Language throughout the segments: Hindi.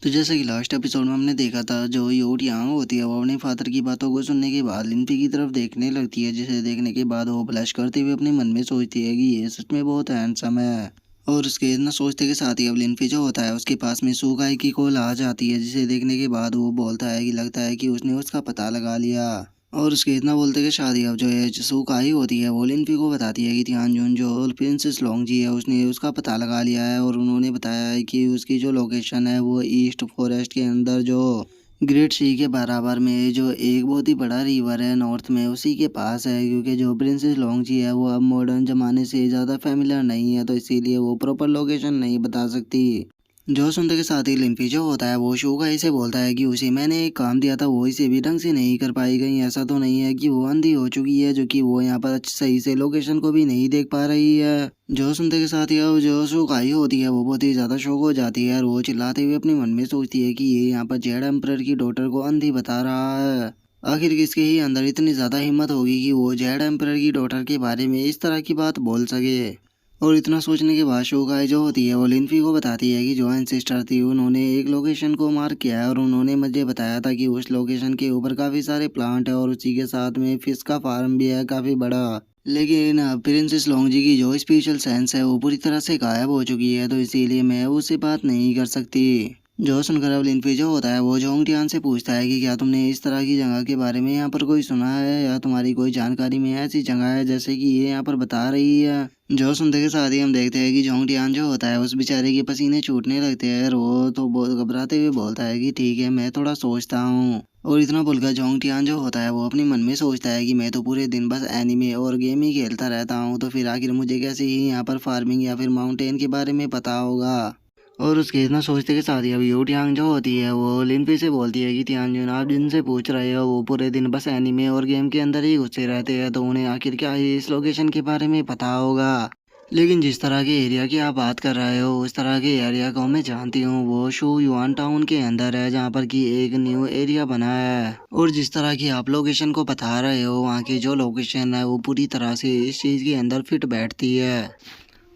तो जैसे कि लास्ट एपिसोड में हमने देखा था, जो योट यांग होती है वो अपने फादर की बातों को सुनने के बाद लिनफी की तरफ देखने लगती है, जिसे देखने के बाद वो ब्लश करते हुए अपने मन में सोचती है कि ये सच में बहुत हैंडसम है। और उसके इतना सोचते के साथ ही अब लिनफी जो होता है उसके पास में सुगाई की कॉल आ जाती है, जिसे देखने के बाद वो बोलता है कि लगता है कि उसने उसका पता लगा लिया। और उसके इतना बोलते कि शादी अब जो है सुकाई होती है वो लिनफी को बताती है कि तियानजुन जो प्रिंसेस लोंगजी है उसने उसका पता लगा लिया है, और उन्होंने बताया है कि उसकी जो लोकेशन है वो ईस्ट फॉरेस्ट के अंदर जो ग्रेट सी के बराबर में जो एक बहुत ही बड़ा रिवर है नॉर्थ में उसी के पास है, क्योंकि जो प्रिंसेस लोंगजी है वो अब मॉडर्न ज़माने से ज़्यादा फेमिलियर नहीं है, तो इसीलिए वो प्रॉपर लोकेशन नहीं बता सकती। जो सुनते के साथ ही लिम्पी जो होता है वो शोगा से बोलता है कि उसे मैंने एक काम दिया था वो इसे भी ढंग से नहीं कर पाई। कहीं ऐसा तो नहीं है कि वो अंधी हो चुकी है, जो कि वो यहाँ पर सही से लोकेशन को भी नहीं देख पा रही है। जो सुनते के साथ ही अब जो शोगाई होती है वो बहुत ही ज़्यादा शौक हो जाती है, और वो चिल्लाते हुए अपने मन में सोचती है कि ये यहाँ पर जेड एम्परर की डॉटर को अंधी बता रहा है। आखिर किसके ही अंदर इतनी ज़्यादा हिम्मत होगी कि वो जेड एम्परर की डॉटर के बारे में इस तरह की बात बोल सके। और इतना सोचने के बाद शोगाई जो होती है वो लिनफी को बताती है कि जो एंसेस्टर थी उन्होंने एक लोकेशन को मार्क किया है, और उन्होंने मुझे बताया था कि उस लोकेशन के ऊपर काफ़ी सारे प्लांट है और उसी के साथ में फिश का फार्म भी है काफ़ी बड़ा। लेकिन प्रिंसेस लोंगजी की जो स्पेशल सेंस है वो पूरी तरह से गायब हो चुकी है, तो इसीलिए मैं उससे बात नहीं कर सकती। जो सुनकर अब लिनफी जो होता है वो जोंगटियान से पूछता है कि क्या तुमने इस तरह की जगह के बारे में यहाँ पर कोई सुना है, या तुम्हारी कोई जानकारी में ऐसी जगह है जैसे कि ये यहाँ पर बता रही है। जो सुनते के साथ ही हम देखते हैं कि जोंगटियान जो होता है उस बेचारे के पसीने छूटने लगते हैं, और वो तो बहुत घबराते हुए बोलता है कि ठीक है मैं थोड़ा सोचता हूँ। और इतना बोलकर जोंगटियान जो होता है वो अपने मन में सोचता है कि मैं तो पूरे दिन बस एनिमे और गेम ही खेलता रहता हूँ, तो फिर आखिर मुझे कैसे ही यहाँ पर फार्मिंग या फिर माउंटेन के बारे में पता होगा। और उसके इतना सोचते के साथ ही अब यू टियांग जो होती है वो लिनपी से बोलती है कि तियानजुन आप जिनसे पूछ रहे हो वो पूरे दिन बस एनीमे और गेम के अंदर ही घुसे रहते हैं, तो उन्हें आखिर क्या ही इस लोकेशन के बारे में पता होगा। लेकिन जिस तरह के एरिया की आप बात कर रहे हो उस तरह के एरिया को मैं जानती हूँ, वो शू युआन टाउन के अंदर है जहाँ पर कि एक न्यू एरिया बना है। और जिस तरह की आप लोकेशन को बता रहे हो वहाँ की जो लोकेशन है वो पूरी तरह से इस चीज़ के अंदर फिट बैठती है।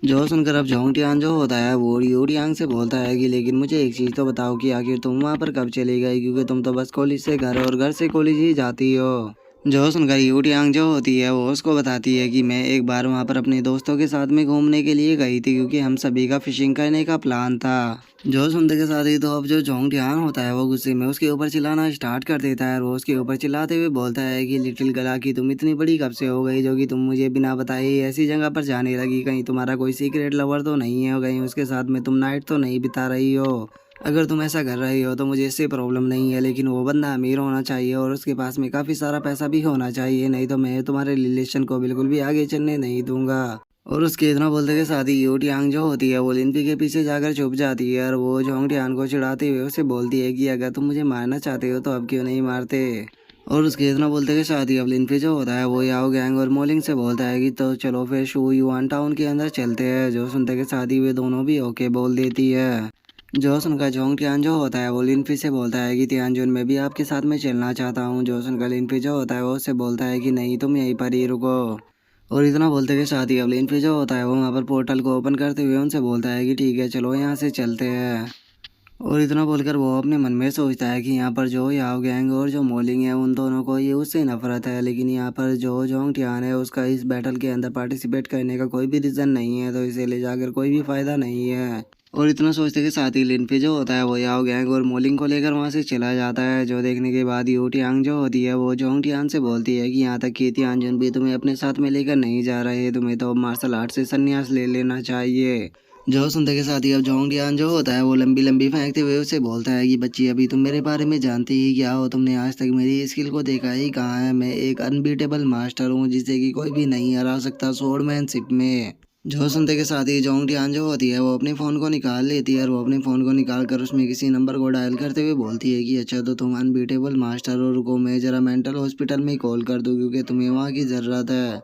जो सुनकर अब जोंगटियान जो होता है वो यूरियांग से बोलता है कि लेकिन मुझे एक चीज़ तो बताओ कि आखिर तुम वहाँ पर कब चली गई, क्योंकि तुम तो बस कॉलेज से घर और घर से कॉलेज ही जाती हो। जो सुनकर यूरियांग जो होती है वो उसको बताती है कि मैं एक बार वहाँ पर अपने दोस्तों के साथ में घूमने के लिए गई थी, क्योंकि हम सभी का फिशिंग करने का प्लान था। जो सुनते के साथ ही तो अब जो जोंगटियान होता है वो गुस्से में उसके ऊपर चिल्लाना स्टार्ट कर देता है, और वो उसके ऊपर चिल्लाते हुए बोलता है कि लिटिल गला की तुम इतनी बड़ी कब से हो गई जो कि तुम मुझे बिना बताए ही ऐसी जगह पर जाने लगी। कहीं तुम्हारा कोई सीक्रेट लवर तो नहीं है, कहीं उसके साथ में तुम नाइट तो नहीं बिता रही हो। अगर तुम ऐसा कर रही हो तो मुझे इससे प्रॉब्लम नहीं है, लेकिन वो बंदा अमीर होना चाहिए और उसके पास में काफ़ी सारा पैसा भी होना चाहिए, नहीं तो मैं तुम्हारे रिलेशन को बिल्कुल भी आगे चलने नहीं दूंगा। और उसके इतना बोलते के साथ ही यू टियांग जो होती है वो लिनपी के पीछे जाकर छुप जाती है, और वो जोंग टियान को चिढ़ाते हुए उसे बोलती है कि अगर तुम मुझे मारना चाहते हो तो अब क्यों नहीं मारते। और उसके इतना बोलते के साथ ही अब लिनपी जो होता है वो याओ गैंग और मोलिंग से बोलता है कि तो चलो फिर शू युआन टाउन के अंदर चलते हैं। जो सुनते के साथ ही वे दोनों भी ओके बोल देती है। जो सुनकर जोंग टियान जो होता है वो लिनपी से बोलता है कि तियानजुन मैं भी आपके साथ में चलना चाहता हूँ। जो सुनकर लिनपी जो होता है वो उससे बोलता है कि नहीं तुम यहीं पर ही रुको। और इतना बोलते के साथ ही अब लिनपी जो होता है वो वहाँ पर पोर्टल को ओपन करते हुए उनसे बोलता है कि ठीक है चलो यहाँ से चलते हैं। और इतना बोलकर वो अपने मन में सोचता है कि यहाँ पर जो याओ गैंग और जो मोलिंग है उन दोनों को ये उससे नफरत है, लेकिन यहाँ पर जो जोंग टियान है उसका इस बैटल के अंदर पार्टिसिपेट करने का कोई भी रीज़न नहीं है, तो इसे ले जाकर कोई भी फ़ायदा नहीं है। और इतना सोचते के साथ ही लिनपी जो होता है वो याओ गैंग और मोलिंग को लेकर वहाँ से चला जाता है। जो देखने के बाद यू टियांग जो होती है वो जोंग टियान से बोलती है कि यहाँ तक कि तियानजुन भी तुम्हें अपने साथ में लेकर नहीं जा रहे, तुम्हें तो मार्शल आर्ट से संन्यास ले लेना चाहिए। जो सुनते के साथ ही अब जोंग डियान जो होता है वो लंबी लंबी फेंकते हुए उससे बोलता है कि बच्ची अभी तुम मेरे बारे में जानती ही क्या हो, तुमने आज तक मेरी स्किल को देखा ही कहाँ है। मैं एक अनबीटेबल मास्टर हूँ जिसे कि कोई भी नहीं हरा सकता स्वॉर्डमैनशिप में। जो सुनते के साथ ही जोंग डियान जो होती है वो अपने फ़ोन को निकाल लेती है, और वो अपने फ़ोन को निकाल कर उसमें किसी नंबर को डायल करते हुए बोलती है कि अच्छा तो तुम अनबीटेबल मास्टर हो, रुको मैं ज़रा मेंटल हॉस्पिटल में कॉल कर दूँ क्योंकि तुम्हें वहाँ की ज़रूरत है।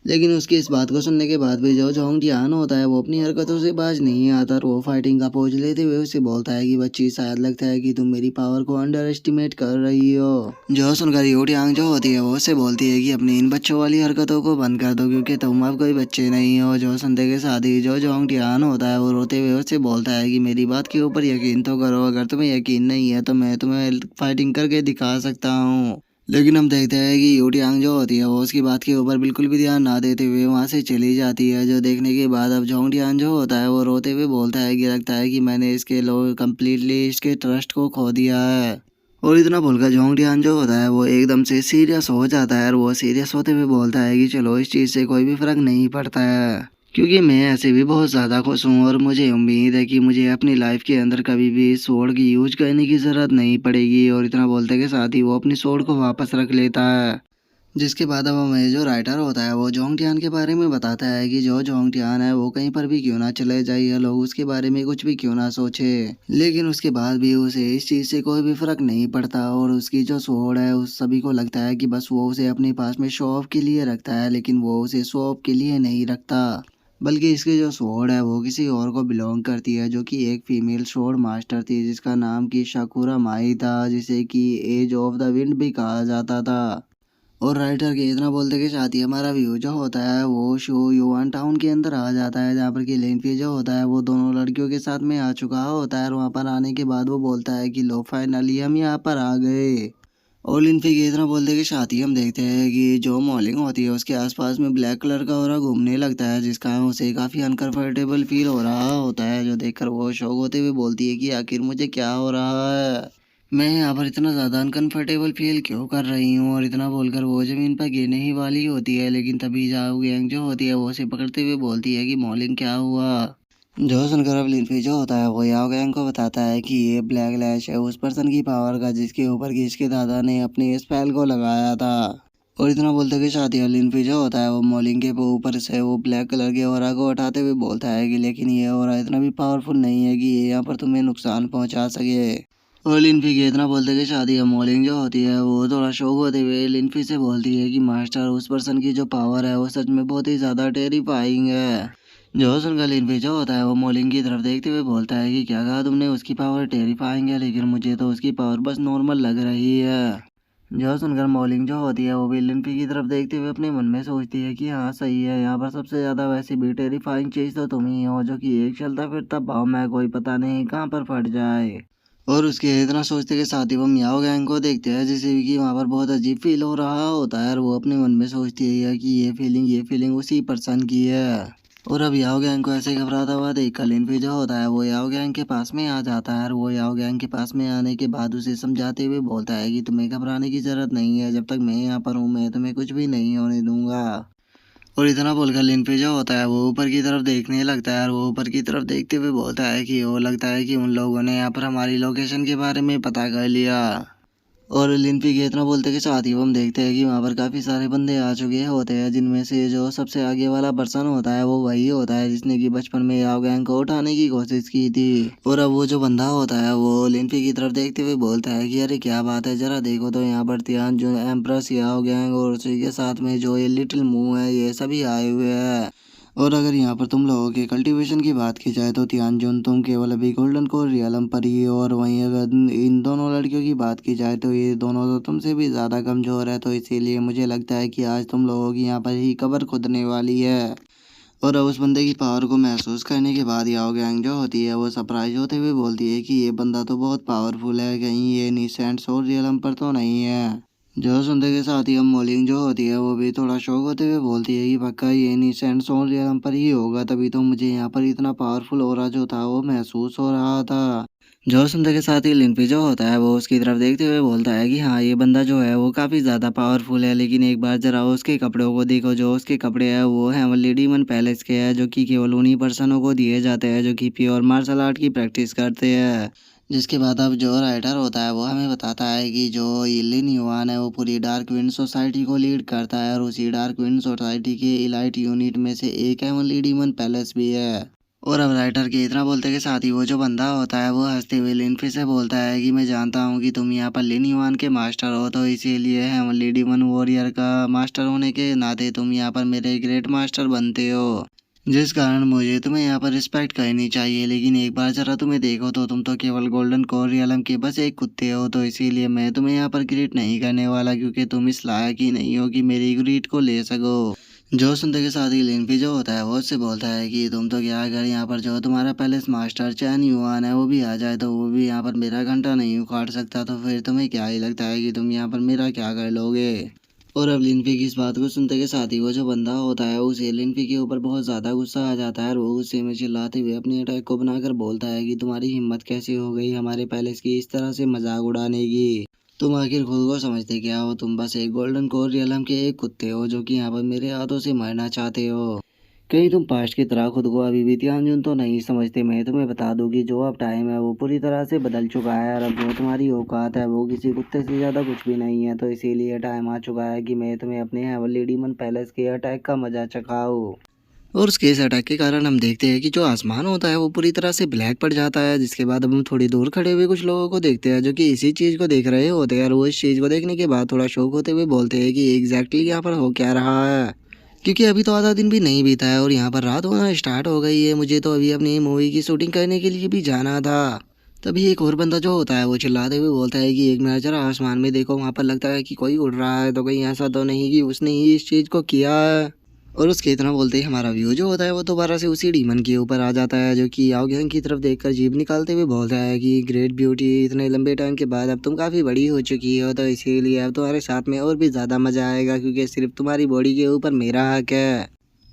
लेकिन उसकी इस बात को सुनने के बाद भी जो जोंग जियान होता है वो अपनी हरकतों से बाज नहीं आता और वो फाइटिंग का पोज लेते हुए उसे बोलता है कि बच्ची, शायद लगता है कि तुम मेरी पावर को अंडर एस्टिमेट कर रही हो। जो सुनकर यो टियांग जो होती है वो उसे बोलती है कि अपनी इन बच्चों वाली हरकतों को बंद कर दो, क्योंकि तुम अब कोई बच्चे नहीं हो। जो सुनते के साथ ही जो जोंग जियान होता है वो रोते हुए उससे बोलता है कि मेरी बात के ऊपर यकीन तो करो, अगर तुम्हें यकीन नहीं है तो मैं तुम्हें फाइटिंग करके दिखा सकता हूँ। लेकिन हम देखते हैं कि यो टियांग जो होती है वो उसकी बात के ऊपर बिल्कुल भी ध्यान ना देते हुए वहाँ से चली जाती है। जो देखने के बाद अब जोंग टियान जो होता है वो रोते हुए बोलता है कि लगता है कि मैंने इसके लोग कम्प्लीटली इसके ट्रस्ट को खो दिया है। और इतना बोलकर जोंग टियान जो होता है वो एकदम से सीरियस हो जाता है और वो सीरियस होते हुए बोलता है कि चलो, इस चीज़ से कोई भी फर्क नहीं पड़ता है, क्योंकि मैं ऐसे भी बहुत ज़्यादा खुश हूँ और मुझे उम्मीद है कि मुझे अपनी लाइफ के अंदर कभी भी इस स्वॉर्ड की यूज करने की ज़रूरत नहीं पड़ेगी। और इतना बोलते के साथ ही वो अपनी स्वॉर्ड को वापस रख लेता है। जिसके बाद अब हमें जो राइटर होता है वो जोंग टियान के बारे में बताता है कि जो जोंग टियान है वो कहीं पर भी क्यों ना चले जाए या लोग उसके बारे में कुछ भी क्यों ना सोचे, लेकिन उसके बाद भी उसे इस चीज़ से कोई भी फर्क नहीं पड़ता। और उसकी जो स्वॉर्ड है उस सभी को लगता है कि बस वो उसे अपने पास में शो ऑफ के लिए रखता है, लेकिन वो उसे शो ऑफ के लिए नहीं रखता, बल्कि इसकी जो स्वॉर्ड है वो किसी और को बिलोंग करती है, जो कि एक फीमेल स्वॉर्ड मास्टर थी जिसका नाम कि शाकुरा माई था, जिसे कि एज ऑफ द विंड भी कहा जाता था। और राइटर के इतना बोलते के साथ ही हमारा व्यू जो होता है वो शो युवान टाउन के अंदर आ जाता है, जहाँ पर कि लिनफी जो होता है वो दोनों लड़कियों के साथ में आ चुका होता है। और वहाँ पर आने के बाद वो बोलता है कि लो, फाइनली हम यहाँ पर आ गए। और लिनफी के इतना बोलते के साथ ही हम देखते हैं कि जो मॉलिंग होती है उसके आसपास में ब्लैक कलर का ऑरा घूमने लगता है, जिसका उसे काफ़ी अनकंफर्टेबल फील हो रहा होता है। जो देखकर वो शौक होते हुए बोलती है कि आखिर मुझे क्या हो रहा है, मैं यहाँ पर इतना ज़्यादा अनकंफर्टेबल फील क्यों कर रही हूँ। और इतना बोलकर वो ज़मीन पर गिरने ही वाली होती है, लेकिन तभी जाओ गैंग जो होती है वो उसे पकड़ते हुए बोलती है कि मॉलिंग क्या हुआ। जो सुनकर अब लिनफी जो होता है वो याओ गैंग को बताता है कि ये ब्लैक लैश है उस पर्सन की पावर का जिसके ऊपर कि इसके दादा ने अपनी स्पेल को लगाया था। और इतना बोलते के साथ ही लिनफी जो होता है वो मॉलिंग के ऊपर से वो ब्लैक कलर के ऑरा को हटाते हुए बोलता है कि लेकिन ये ऑरा इतना भी पावरफुल नहीं है कि ये यहाँ पर तुम्हें नुकसान पहुँचा सके। और लिनफी के इतना बोलते कि शादी मॉलिंग जो होती है वो थोड़ा शौक होते हुए लिनफी से बोलती है कि मास्टर, उस पर्सन की जो पावर है वो सच में बहुत ही ज़्यादा टेरिफाइंग है। जो सुनकर लिनफी जो होता है वो मॉलिंग की तरफ देखते हुए बोलता है कि क्या कहा तुमने, उसकी पावर टेरिफाइंग है, लेकिन मुझे तो उसकी पावर बस नॉर्मल लग रही है। जो सुनकर मॉलिंग जो होती है वो भी लिनफी की तरफ देखते हुए अपने मन में सोचती है कि हाँ सही है, यहाँ पर सबसे ज़्यादा वैसे भी टेरिफाइंग चीज़ तो तुम ही हो, जो कि एक चलता फिरता पाँव में कोई पता नहीं कहाँ पर फट जाए। और उसके इतना सोचते के साथ ही वो मियाओ गैंग को देखते हैं, जिसे भी कि वहाँ पर बहुत अजीब फील हो रहा होता है। और वो अपने मन में सोचती है कि ये फीलिंग उसी पर्सन की है। और अब याओ गैंग को ऐसे घबराता हुआ देख कर लिनफी जो होता है वो याओ गैंग के पास में आ जाता है। और वो याओ गैंग के पास में आने के बाद उसे समझाते हुए बोलता है कि तुम्हें घबराने की ज़रूरत नहीं है, जब तक मैं यहाँ पर हूँ मैं तुम्हें कुछ भी नहीं होने दूंगा। और इतना बोलकर लिनफी जो होता है वो ऊपर की तरफ देखने लगता है। और वो ऊपर की तरफ देखते हुए बोलता है कि वो लगता है कि उन लोगों ने यहाँ पर हमारी लोकेशन के बारे में पता कर लिया। और लिनफी के इतना बोलते के साथ ही हम देखते हैं कि वहाँ पर काफ़ी सारे बंदे आ चुके होते हैं, जिनमें से जो सबसे आगे वाला पर्सन होता है वो वही होता है जिसने कि बचपन में याओ गैंग को उठाने की कोशिश की थी। और अब वो जो बंदा होता है वो लिनफी की तरफ देखते हुए बोलता है कि अरे क्या बात है, जरा देखो तो यहाँ पर तियान जो एम्प्रेस याओ गैंग और उसी के साथ में जो ये लिटिल मुंह है ये सभी आए हुए हैं। और अगर यहाँ पर तुम लोगों के कल्टीवेशन की बात की जाए तो तियानजुन तुम केवल अभी गोल्डन कोर रियलम पर ही हो, और वहीं अगर इन दोनों लड़कियों की बात की जाए तो ये दोनों तो तुमसे भी ज़्यादा कमज़ोर है, तो इसीलिए मुझे लगता है कि आज तुम लोगों की यहाँ पर ही कब्र खुदने वाली है। और अब उस बंदे की पावर को महसूस करने के बाद याओ गैंग जो होती है वो सरप्राइज होते हुए बोलती है कि ये बंदा तो बहुत पावरफुल है, कहीं ये नीसेंट और रियलम पर तो नहीं है। जो सुनते के साथ ही हम मॉलिंग जो होती है वो भी थोड़ा शौक होते हुए बोलती है कि पक्का ये नीसेंट सोल रियलम पर ही होगा, तभी तो मुझे यहाँ पर इतना पावरफुल ऑरा जो था वो महसूस हो रहा था। जो सुनते के साथ ही लिनफी जो होता है वो उसकी तरफ देखते हुए बोलता है कि हाँ ये बंदा जो है वो काफ़ी ज़्यादा पावरफुल है, लेकिन एक बार जरा उसके कपड़ों को देखो। जो उसके कपड़े हैं वो हेवनली डीमन पैलेस के हैं, जो कि केवल उन्हीं पर्सनों को दिए जाते हैं जो कि प्योर मार्शल आर्ट की प्रैक्टिस करते हैं। जिसके बाद अब जो राइटर होता है वो हमें बताता है कि जो लिन युआन है वो पूरी डार्क विंड सोसाइटी को लीड करता है, और उसी डार्क विंड सोसाइटी के इलाइट यूनिट में से एक हेवनली डीमन पैलेस भी है। और अब राइटर के इतना बोलते के साथ ही वो जो बंदा होता है वो हंसते हुए लिनफी से बोलता है कि मैं जानता हूँ कि तुम यहाँ पर लिन युआन के मास्टर हो, तो इसीलिए हेवनली डीमन वॉरियर का मास्टर होने के नाते तुम यहाँ पर मेरे ग्रेट मास्टर बनते हो, जिस कारण मुझे तुम्हें यहाँ पर रिस्पेक्ट करनी चाहिए। लेकिन एक बार जरा तुम्हें देखो तो तुम तो केवल गोल्डन कोर रियलम के बस एक कुत्ते हो, तो इसीलिए मैं तुम्हें यहाँ पर ग्रीट नहीं करने वाला, क्योंकि तुम इस लायक ही नहीं हो कि मेरी ग्रीट को ले सको। जो सुनते के साथ ही लिनफी जो होता है वो उससे बोलता है कि तुम तो क्या, अगर यहाँ पर जो तुम्हारा पैलेस मास्टर चैन युआन है वो भी आ जाए तो वो भी यहाँ पर मेरा घंटा नहीं उखाड़ सकता, तो फिर तुम्हें क्या ही लगता है कि तुम यहाँ पर मेरा क्या कर लोगे। और अब लिनफी की इस बात को सुनते के साथ ही वो जो बंदा होता है उसे लिनफी के ऊपर बहुत ज़्यादा गुस्सा आ जाता है और वो गुस्से में चिल्लाते हुए अपने अटैक को बनाकर बोलता है कि तुम्हारी हिम्मत कैसे हो गई हमारे पैलेस की इस तरह से मजाक उड़ाने की। तुम आखिर खुद को समझते क्या हो? तुम बस एक गोल्डन कोर रियलम के एक कुत्ते हो जो कि यहाँ पर मेरे हाथों से मरना चाहते हो। कहीं तुम पास्ट की तरह खुद को अभी भी तियानजुन तो नहीं समझते? मैं तुम्हें बता दूं कि जो अब टाइम है वो पूरी तरह से बदल चुका है और अब जो तुम्हारी औकात है वो किसी कुत्ते से ज़्यादा कुछ भी नहीं है, तो इसीलिए टाइम आ चुका है कि मैं तुम्हें अपने हेवनली डीमन पैलेस के अटैक का मजा चखाऊं। और उसके इस अटैक के कारण हम देखते हैं कि जो आसमान होता है वो पूरी तरह से ब्लैक पड़ जाता है, जिसके बाद अब हम थोड़ी दूर खड़े हुए कुछ लोगों को देखते हैं जो कि इसी चीज़ को देख रहे होते हैं और वो इस चीज़ को देखने के बाद थोड़ा शौक होते हुए बोलते हैं कि एग्जैक्टली यहाँ पर हो क्या रहा है, क्योंकि अभी तो आधा दिन भी नहीं बीता है और यहाँ पर रात होना स्टार्ट हो गई है। मुझे तो अभी अपनी मूवी की शूटिंग करने के लिए भी जाना था। तभी एक और बंदा जो होता है वो चिल्लाते हुए बोलता है कि एक मिनट जरा आसमान में देखो, वहाँ पर लगता है कि कोई उड़ रहा है, तो कहीं ऐसा तो नहीं कि उसने ही इस चीज़ को किया है। और उसके इतना बोलते ही हमारा व्यू जो होता है वो दोबारा से उसी डीमन के ऊपर आ जाता है जो कि याओ गैंग की तरफ देखकर जीभ निकालते हुए बोलता है कि ग्रेट ब्यूटी, इतने लंबे टाइम के बाद अब तुम काफ़ी बड़ी हो चुकी हो, तो इसीलिए अब तुम्हारे साथ में और भी ज़्यादा मज़ा आएगा, क्योंकि सिर्फ तुम्हारी बॉडी के ऊपर मेरा हक है।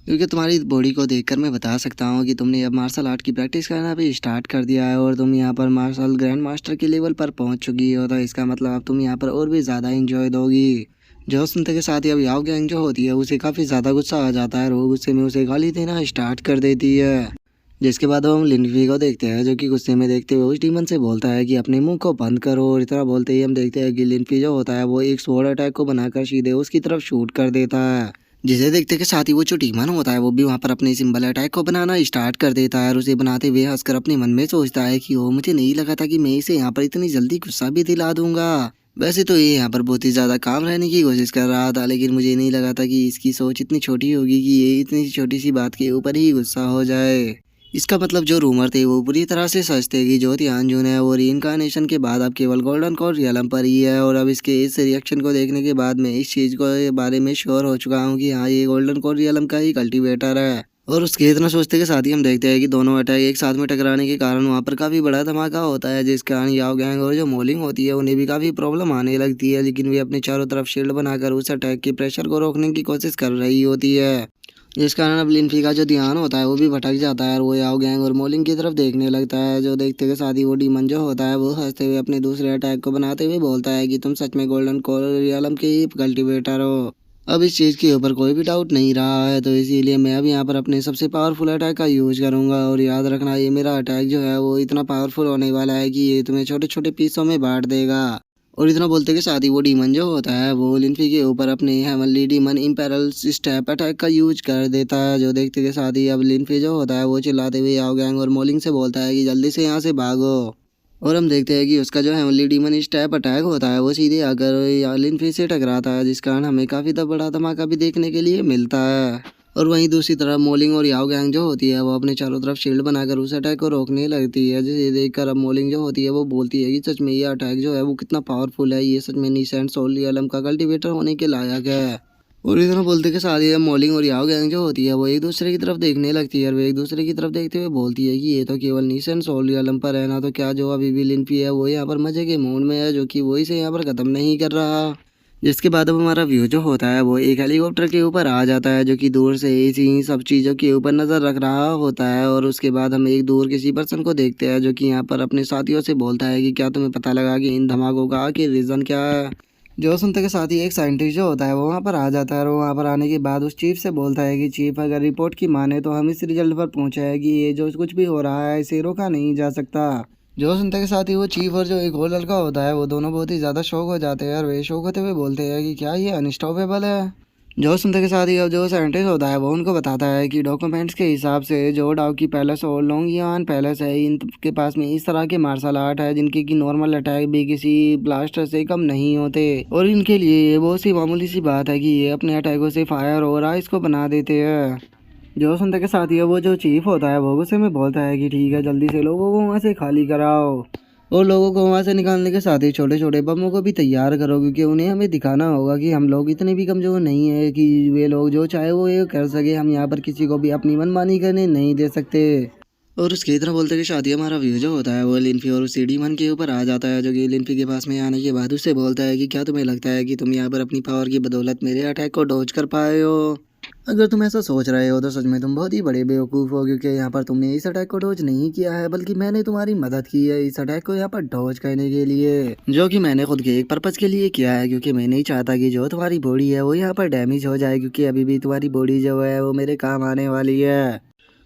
क्योंकि तुम्हारी बॉडी को देखकर मैं बता सकता हूँ कि तुमने अब मार्शल आर्ट की प्रैक्टिस करना भी स्टार्ट कर दिया है और तुम यहाँ पर मार्शल ग्रैंड मास्टर के लेवल पर पहुँच चुकी हो, तो इसका मतलब अब तुम यहाँ पर और भी ज़्यादा इंजॉय दोगी। जो सुनते के साथ ही अब याओ गैंग जो होती है उसे काफ़ी ज़्यादा गुस्सा आ जाता है और वो गुस्से में उसे गाली देना स्टार्ट कर देती है। जिसके बाद हम लिनफी को देखते हैं जो कि गुस्से में देखते हुए उस डीमन से बोलता है कि अपने मुंह को बंद करो, और इतना बोलते ही हम देखते हैं कि लिनफी जो होता है वो एक स्वॉर्ड अटैक को बनाकर सीधे उसकी तरफ शूट कर देता है। जिसे देखते के साथ ही वो जो डीमन होता है वो भी वहाँ पर अपने सिंबल अटैक को बनाना स्टार्ट कर देता है और उसे बनाते हुए हंसकर अपने मन में सोचता है कि ओ, मुझे नहीं लगा था कि मैं इसे यहाँ पर इतनी जल्दी गुस्सा भी दिला दूंगा। वैसे तो ये यहाँ पर बहुत ही ज़्यादा काम रहने की कोशिश कर रहा था, लेकिन मुझे नहीं लगा था कि इसकी सोच इतनी छोटी होगी कि ये इतनी छोटी सी बात के ऊपर ही गुस्सा हो जाए। इसका मतलब जो रूमर थे वो पूरी तरह से सच थे कि जो तियानजुन है वो रीइंकार्नेशन के बाद अब केवल गोल्डन कोर रियलम पर ही है, और अब इसके इस रिएक्शन को देखने के बाद मैं इस चीज़ के बारे में श्योर हो चुका हूँ कि हाँ, ये गोल्डन कोर रियलम का ही कल्टीवेटर है। और उसके इतना सोचते के साथ ही हम देखते हैं कि दोनों अटैक एक साथ में टकराने के कारण वहाँ पर काफ़ी बड़ा धमाका होता है, जिस कारण याओ गैंग और जो मोलिंग होती है उन्हें भी काफ़ी प्रॉब्लम आने लगती है, लेकिन वे अपने चारों तरफ शील्ड बनाकर उस अटैक के प्रेशर को रोकने की कोशिश कर रही होती है। जिस कारण अब लिनफी का जो ध्यान होता है वो भी भटक जाता है और वो याओ गैंग और मोलिंग की तरफ देखने लगता है। जो देखते के साथ ही वो डीमन जो होता है वो हंसते हुए अपने दूसरे अटैक को बनाते हुए बोलता है कि तुम सच में गोल्डन कोर रियलम के ही कल्टीवेटर हो। अब इस चीज़ के ऊपर कोई भी डाउट नहीं रहा है, तो इसीलिए मैं अब यहाँ पर अपने सबसे पावरफुल अटैक का यूज करूंगा, और याद रखना ये मेरा अटैक जो है वो इतना पावरफुल होने वाला है कि ये तुम्हें छोटे छोटे पीसों में बांट देगा। और इतना बोलते के साथ ही वो डीमन जो होता है वो लिनफी के ऊपर अपने हेवनली डीमन इम्पेरल स्टेप अटैक का यूज कर देता है। जो देखते के साथ ही अब लिनफी जो होता है वो चिल्लाते हुए याओ गैंग और मोलिंग से बोलता है कि जल्दी से यहाँ से भागो। और हम देखते हैं कि उसका जो हेवनली डीमन स्टेप अटैक होता है वो सीधे आकर लिनफी से टकराता है, जिस कारण हमें काफ़ी बड़ा धमाका भी देखने के लिए मिलता है। और वहीं दूसरी तरफ मोलिंग और याओ गैंग जो होती है वो अपने चारों तरफ शील्ड बनाकर उस अटैक को रोकने लगती है, जिसे देखकर अब मोलिंग जो होती है वो बोलती है कि सच में ये अटैक जो है वो कितना पावरफुल है, ये सच में नीसेंट सोल रियलम का कल्टीवेटर होने के लायक है। और इतना बोलते के साथ ही अब मोलिंग और याओ गैंग जो होती है वो एक दूसरे की तरफ देखने लगती है और वो एक दूसरे की तरफ देखते हुए बोलती है कि ये तो केवल नीसेंट सोल रियलम पर है ना, तो क्या जो अभी भी लिनफी है वो यहाँ पर मजे के मूड में है, जो कि वो इसे यहाँ पर ख़त्म नहीं कर रहा। जिसके बाद अब हमारा व्यू जो होता है वो एक हेलीकॉप्टर के ऊपर आ जाता है जो कि दूर से इसी सब चीज़ों के ऊपर नज़र रख रहा होता है, और उसके बाद हम एक दूर किसी पर्सन को देखते हैं जो कि यहाँ पर अपने साथियों से बोलता है कि क्या तुम्हें पता लगा कि इन धमाकों का आखिर रीज़न क्या है। जो सुनते के साथ ही एक साइंटिस्ट जो होता है वो वहाँ पर आ जाता है और वहाँ पर आने के बाद उस चीफ से बोलता है कि चीफ, अगर रिपोर्ट की माने तो हम इस रिजल्ट पर पहुँचे हैं कि ये जो कुछ भी हो रहा है इसे रोका नहीं जा सकता। जो सुनते के साथ ही वो चीफ और जो एक और लड़का होता है वो दोनों बहुत ही ज़्यादा शौक हो जाते हैं और वे शौक होते हुए बोलते हैं कि क्या ये अनस्टॉपेबल है। जो सुनते के साथ ही अब जो साइंटिस्ट होता है वो उनको बताता है कि डॉक्यूमेंट्स के हिसाब से जो डाउकी पैलेस और लोंगियान पैलेस है इनके पास में इस तरह के मार्शल आर्ट है जिनके की नॉर्मल अटैक भी किसी ब्लास्टर से कम नहीं होते और इनके लिए ये बहुत सी मामूली सी बात है कि ये अपने अटैकों से फायर और आइस को बना देते हैं। जो सुनते के साथ ही वो जो चीफ होता है वो गुस्से में बोलता है कि ठीक है जल्दी से लोगों को वहाँ से खाली कराओ और लोगों को वहाँ से निकालने के साथ ही छोटे छोटे बमों को भी तैयार करो क्योंकि उन्हें हमें दिखाना होगा कि हम लोग इतने भी कमज़ोर नहीं है कि वे लोग जो चाहे वो ये कर सके। हम यहाँ पर किसी को भी अपनी मनमानी करने नहीं दे सकते। और उसकी तरह बोलते कि शादी हमारा व्यू जो होता है वो लिन्फी और उस डीमन के ऊपर आ जाता है जो कि लिन्फी के पास में आने के बाद उससे बोलता है कि क्या तुम्हें लगता है कि तुम यहाँ पर अपनी पावर की बदौलत मेरे अटैक को डॉज कर पाए हो। अगर तुम ऐसा सोच रहे हो तो सच में तुम बहुत ही बड़े बेवकूफ़ हो क्योंकि यहाँ पर तुमने इस अटैक को डॉज नहीं किया है बल्कि मैंने तुम्हारी मदद की है इस अटैक को यहाँ पर डॉज करने के लिए जो कि मैंने खुद के एक पर्पज़ के लिए किया है क्योंकि मैं नहीं चाहता कि जो तुम्हारी बॉडी है वो यहाँ पर डैमेज हो जाए क्योंकि अभी भी तुम्हारी बॉडी जो है वो मेरे काम आने वाली है।